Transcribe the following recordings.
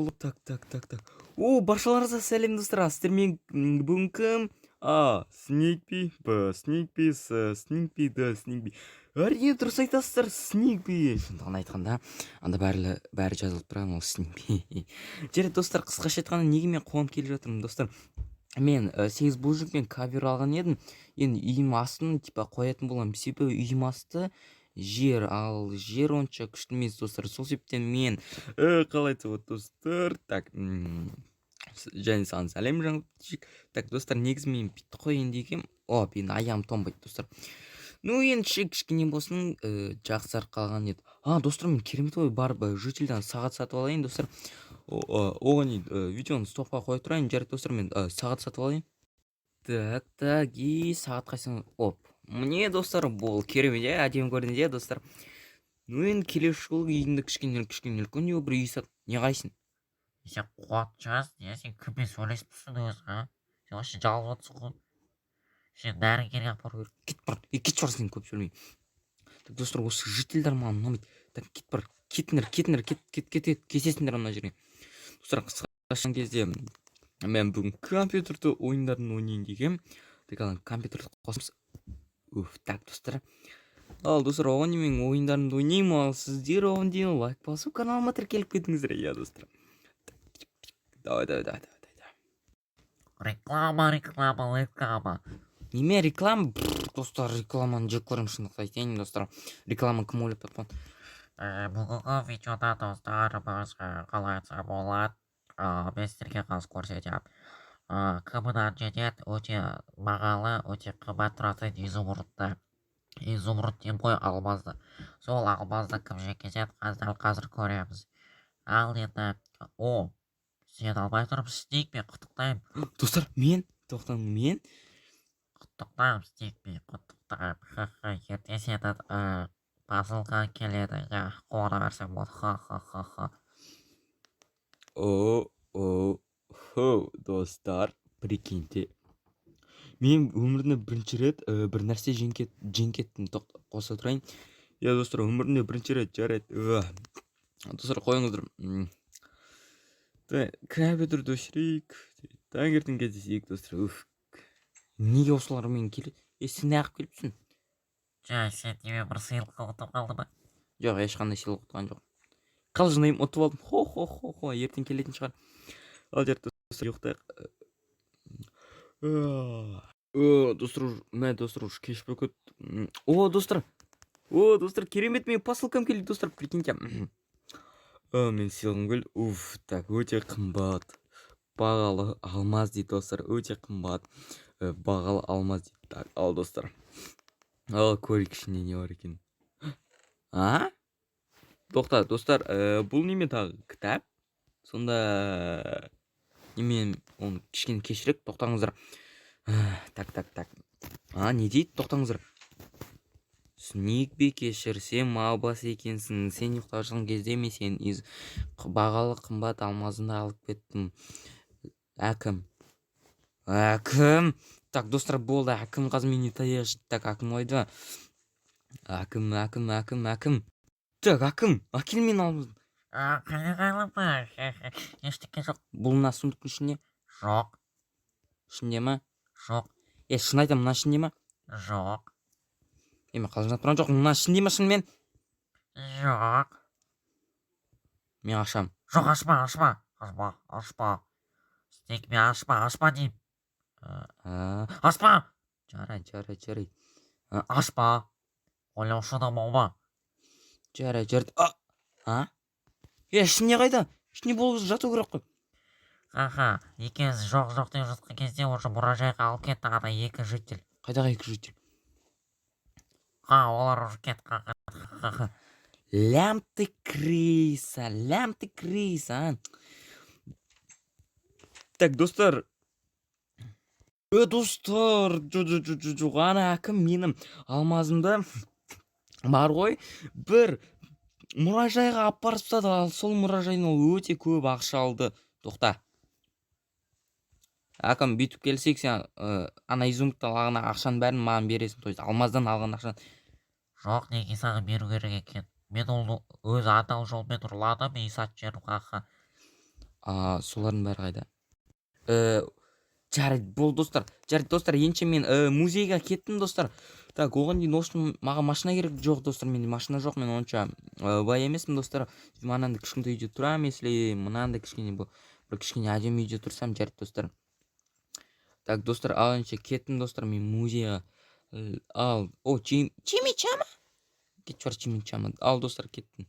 болып так. О, баршаларыңызға сәлем достар. Сіздермен бүгін кім? Снейкпи, Б, Снейкпи, С, Снейкпи, Д, Снейкпи. Әрине дұрыс айтасыздар, Снейкпи. Шындығын айтқанда, анда бәрі жазылып тұрған ол Снейкпи. Жарайды достар, қысқаша айтқанда неге мен қуанып келе жатырмын достар. Мен 8 булжикпен кавер алған едім. Енді үйім астын типа қоятын болам. Себебі үйім асты жер, ал жер онша күшті емес достар. Сол себептен мен қалай айтса достар. Так, және саған сәлем жаңылтшик. Так, достар, негізі мен бүйтті қояйын дегем. О, мен аяғым тоңбайды достар. Ну, енді кішкене болсын жақсарып қалған еді. Достар, мен керемет ой барып жителден сағат сатып алайын достар. Оған видеоны стопқа қоя тұрайын. Жарайды достар, мен сағат сатып алайын. Так, и сағат қайсын. Оп, міне достар, бұл керемет әдемі көрінді достар. Ну, енді келесі жолы үйіңді кішкене үлкен бір үй сат. Не қайсың? Сен қуат жаз, не сен кіммен сөйлесіпсің өзі, сен вообще жалып отырсың ғой. Сен дәрігерге апару керек. Кет бар, сен көп сөйлемей. Так, достар, осы жителдер маған ұнамайды. Так, кетіңдер, кетесіңдер ана жерге. Достар, қысқаша кезде мен бүгін компьютерді ойындарын ойнайын дегем. Так, компьютерді қосымыз. Так, достар. Ал достар, оған мен ойындарымды ойнаймын, ал сіздер оған дейін лайк басып каналыма тіркеліп кетіңіздер, иә достар. Давай. Реклама. Неме реклама? Достар, рекламаны жек көремін, шындықты айтайын достар. Реклама кім ойлап тапқан? Бүгінгі видеода достар бізге қалай айтса болады. Мен сіздерге қазір көрсетемін. Кімнен жетеді өте бағалы, өте қымбат тұратын изумрудты. Изумруд деп қой, алмазды. Сол алмазды кім жек кетеді, қазір көреміз. Ал енді, сен алмай тұрып Снейкпи, құттықтаймын. Достар, мен? Құттықтаймын Снейкпи, құттықтаймын. Ертең сенің басылға келеді, қуана берсең болады, Достар, прикиньте. Мен өмірімде бірінші рет бір нәрсе женкеттім, қоса тұрайын. Я достар, өмірімде бірінші рет жарайды. Достар, қойыңыздар. Компьютерді өшірейік. Таңертең кездесейік достар. Неге осылармен келеді? Сен неғып келіпсің? Сен неме бір сыйлық ұтып қалды ма? Жоқ, ешқандай сыйлық ұтқан жоқ. Қалжыңдаймын, ұтып алдым. Хо, ертең келетін шығар. Ал жарты достар, ұйықтайық. Достар, уж кеш болып кетті. Достар, керемет, мен посылкам келді достар, прикиньте. Мен сыйлығым келді. Так, өте қымбат. Бағалы алмаз дейді достар, өте қымбат. Бағалы алмаз дейді. Так, ал достар. Көрейік ішінде не бар екен. Тоқта, достар, бұл неме тағы кітап. Сонда немен оны кішкене кешірек, тоқтаңыздар. Так. Не дейді? Тоқтаңыздар. Снейкпи, кешір, сен мабас екенсің. Сен ұйықтап кезде мен сен бағалы қымбат алмазында алып кеттім. Әкім. Так, достар, болды. Әкім қазір мен не таяқ. Так, әкім ойды. Әкім. Так, әкел мен алмазым. Қайла, ештеңе жоқ. Бұл мына сундықтың ішінде? Жоқ. Ішінде ма? Жоқ. Шын айтам, мына ішінде ма? Жоқ. Мен қалжыңдап тұрған жоқ, мына ішінде ма шынымен? Жоқ. Мен ашам. Жоқ, ашпа. Снейкпи, ашпа деймін. Ашпа! Жарайды. Ашпа. Ойлаушы да болма. Жарайды. Ішіне қайда? Ішіне болып жату керек қой. Екенсіз жоқ деп жатқан кезде уже мұражайға алып кетті ана екі житель. Қайдағы екі житель? Олар уже кетті. Лям ты крыса. Так, достар. Достар, жоқ, ана әкім менің алмазымды бар ғой, бір мұражайға апарып тастады, ал сол мұражайдан ол өте көп ақша алды. Тоқта. Әкім, бүйтіп келсек, сен ана изумрудтан алған ақшаның бәрін маған бересің, то есть алмаздан алған ақшаны. Жоқ, неге саған беру керек екен? Мен ол өз адал жолмен ұрладым, мен сатып жібердім. Солардың бәрі қайда? Жарайды, болды достар. Жарайды достар, енші мен музейге кеттім достар. Так, оған дейін общем маған машина керек жоқ достар. Менде машина жоқ, мен онша бай емеспін достар. Мынандай кішкентай үйде тұрамын, если мынандай кішкене бір кішкене әдемі үйде тұрсам, жарайды достар. Так, достар, ал енші кеттім достар, мен музейге. Чимичама? Кетіп бар Чимичама. Ал достар, кеттім.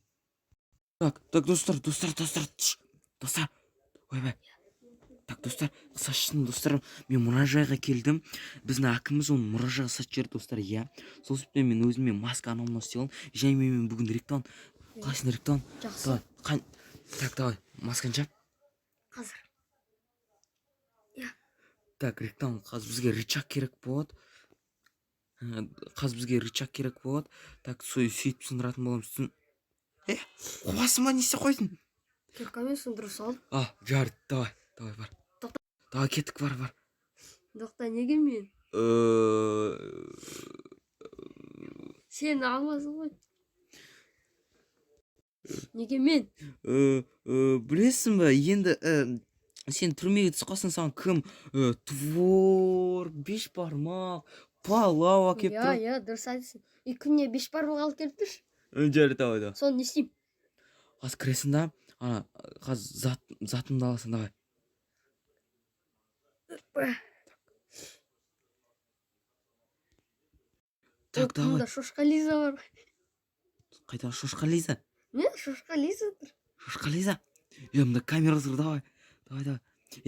Так, достар. Достар. Ойбай. Так, достар, қысқасын достар, мен мұражайға келдім. Біздің әкіміміз оны мұражайға сатып жіберді достар, иә. Сол себептен мен өзіме маска анау істеп алдым. Және мен бүгін ректон. Қалайсың ректон? Жақсы. Так, давай, масканы жап. Қазір. Так, ректон, қазір бізге рычаг керек болады. Так, сөйтіп сындыратын боламыз. Қуасың ба, не істеп қойдың? Киркамен сындырып сал. Жарды, давай, бар. Давай, кеттік, бар. Доқта, неге мен? Сен алмасың ғой. Неге мен? Білесің ба, енді сен түрмеге түсіп қалсаң, саған кім твор, беш бармақ, палау әкеп тұр. Иә, дұрыс айтасың. Күніне 5 бармақ алып келіп тұршы. Жарайды, давай. Соны не істеймін? Қазір кіресің да, қазір затымды аласың, давай. Так, давай. Мұнда шошқа Лиза бар. Қайда шошқа Лиза? Не? Шошқа Лиза тұр. Шошқа Лиза? Мында камера тұр, давай.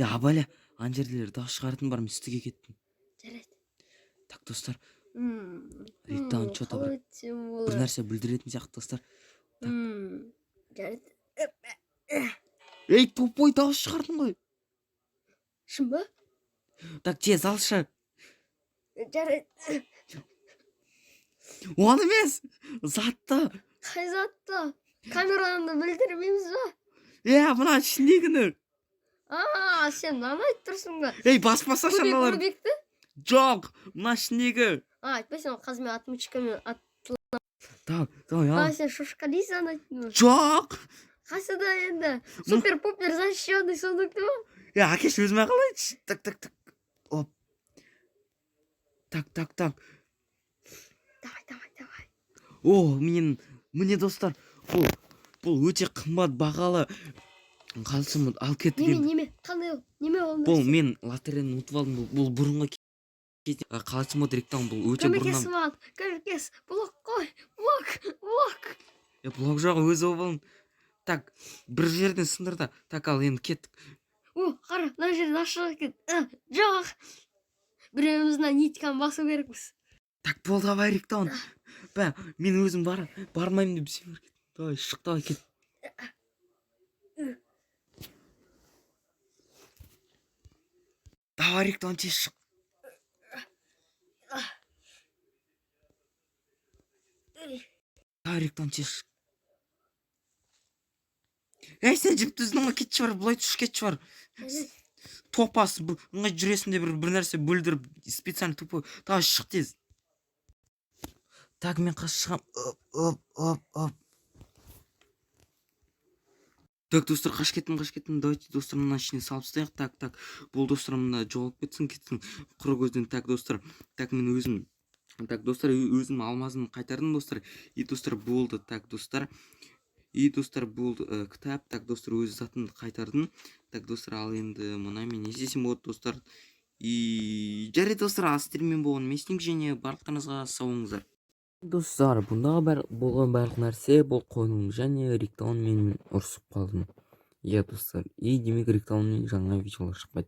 Абайля, ана жерлер дауыс шығаратын бар, мен үстіге кеттім. Жарайды. Так, достар. Ректон что-то бір нәрсе бүлдіретін сияқты, достар. Жарайды. Ей, тупой, дауыс шығардың ғой. Шын ба? Так, тез алшы. Жарайды. Оны емес, затты. Қай затты? Камерадан білдірмейміз ба? Мына ішіндегіні. Сен мынаны айтып тұрсың ба? Ей, баспаса шаналар. Көбекті? Жоқ, мына ішіндегі. Айтпайсың, қазір мен отмычкамен Давай, ал. сен шошқа Лизаны айттың ба? Жоқ. Қасыда енді. Супер-пупер защищенный сондықты ма? Әкеш өзіме қалайыншы. Так. Оп. Так. Давай. Міне достар, бұл өте қымбат бағалы. Қалсын ал кетіп. Неме? Қандай ол? Неме ол? Бұл мен лотерейаны ұтып алдым. Бұл бұрынғы кезде. Қалсын ректон, бұл өте бұрыннан. Көмектес, блок қой. Блок. Блок жоқ, өзі болын. Так, бір жерден сындырды. Так, ал енді кеттік. Қара, мына жерден ашық екен. Жоқ. Біреуіміздің нитканы басу керекпіз. Так, болды, давай ректон. Мен өзім бармаймын деп сен кет. Давай, шық, давай кет. Давай ректон, тез шық. Давай ректон, тез шық. Ей, сен жіп түздің ғой, кетші бар, бұлай түш кетші бар. Топас, бұңай жүресінде бір нәрсе бөлдіріп, специально тупой. Давай, шық тез. Так, мен қас шығам. Оп. Так, достар, қаш кеттім. Давайте, достар, мына ішіне салып стаяқ. Так, бұл достар, мына жоғалып кетсін. Құры көзден. Так, достар. Так, мен өзім алмазымды қайтардым, достар. И, достар, болды. Так, достар. Болды кітап. Так, достар, өз затымды қайтардым. Так, достар, ал енді мұна мен не істесем болады, достар. И, жарайды, достар, астермен болған. Мен істеймін, және барлықтарыңызға сау болыңыздар. Достар, бұндағы болған барлық нәрсе бұл қойылым, және ректон менімен ұрысып қалдым. Иә, достар, демек ректонмен жаңа видеолар шықпайды.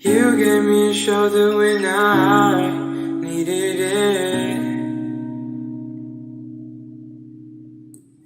You gave me a shoulder when I needed it.